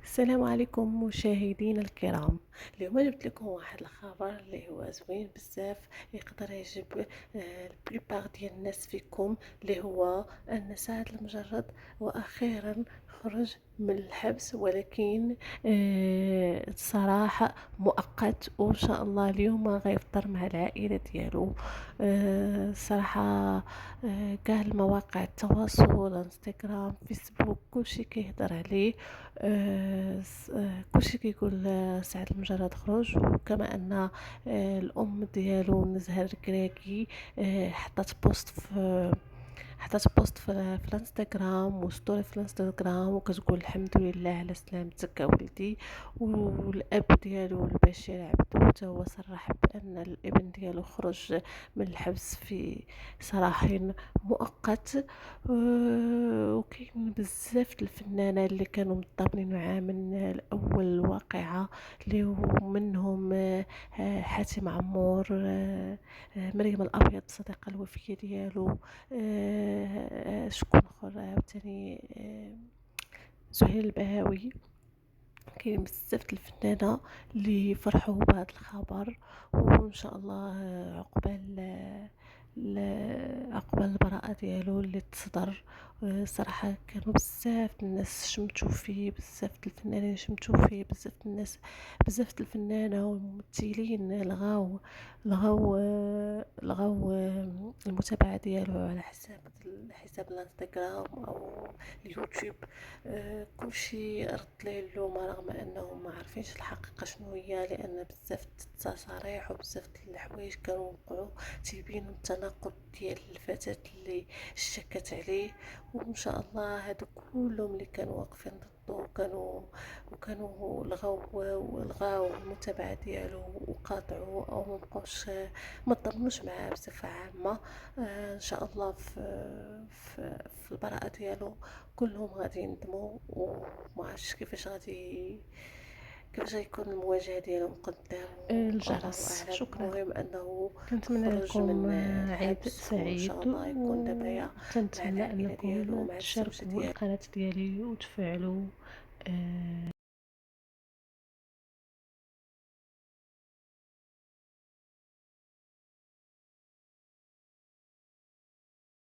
السلام عليكم مشاهدينا الكرام. اليوم جبت لكم واحد الخبر اللي هو زوين بزاف، يقدر يعجب البليبار ديال الناس فيكم، اللي هو ان سعد المجرد واخيرا خرج من الحبس، ولكن الصراحة مؤقت، وان شاء الله اليوم غيفطر مع العائلة ديالو. الصراحة كاع المواقع التواصل، انستغرام، فيسبوك، كلشي كيهضر عليه. كلشي كيقول سعد المجرد خرج، وكما ان الام ديالو نزهة الكراكي حطت بوست في الانستغرام وستوري في الانستغرام، وكتقول الحمد لله على سلامتك ولدي. والاب ديالو البشير عبدو حتى هو صرح بان الابن ديالو خرج من الحبس في سراح مؤقت. وكاين بزاف الفنانه اللي كانوا متضامنين معاه من الاول الواقعه، اللي هو منهم حاتم عمور، مريم الابيض صديقه الوفيه ديالو، شكون اخر عاوتاني، زهير البهاوي. كاين بزاف د الفنانه اللي فرحوا بهذا الخبر، وان شاء الله عقبال البراءه ديالو اللي تصدر. صراحه كانوا بزاف د الناس شمتوا فيه، بزاف د الفنانين شمتوا فيه، بزاف د الناس، بزاف د الفنانه والممثلين لغاو المتابعه ديالو على حساب الانستغرام او اليوتيوب. كلشي رد ليه اللومه، رغم انهم ما عارفينش الحقيقه شنو هي، لان بزاف د التصاريح وبزاف د الحوايج كانوا وقعوا تيبينوا التناقض ديال الفتاه اللي اشتكت عليه. وان شاء الله هادو كلهم اللي كانوا واقفين ضده وكانوا لغاو المتابعه ديالو وقاطعوا او ما تضامنوش معاه بصفه عامه. ان شاء الله في البراءه ديالو كلهم غادي يندموا، وما عرفتش كيفاش غيكون المواجهه ديالهم قدام. الله الجرس. اعلم، شكرا. المهم انه كنتمنى خرج لكم من عيد الحبس، وان شاء سعيد، الله يكون دابا مع وتنتمنى العائله ديالو انكم ومع الزوجه تشاركوا ديالو. القناة ديالي وتفعلوا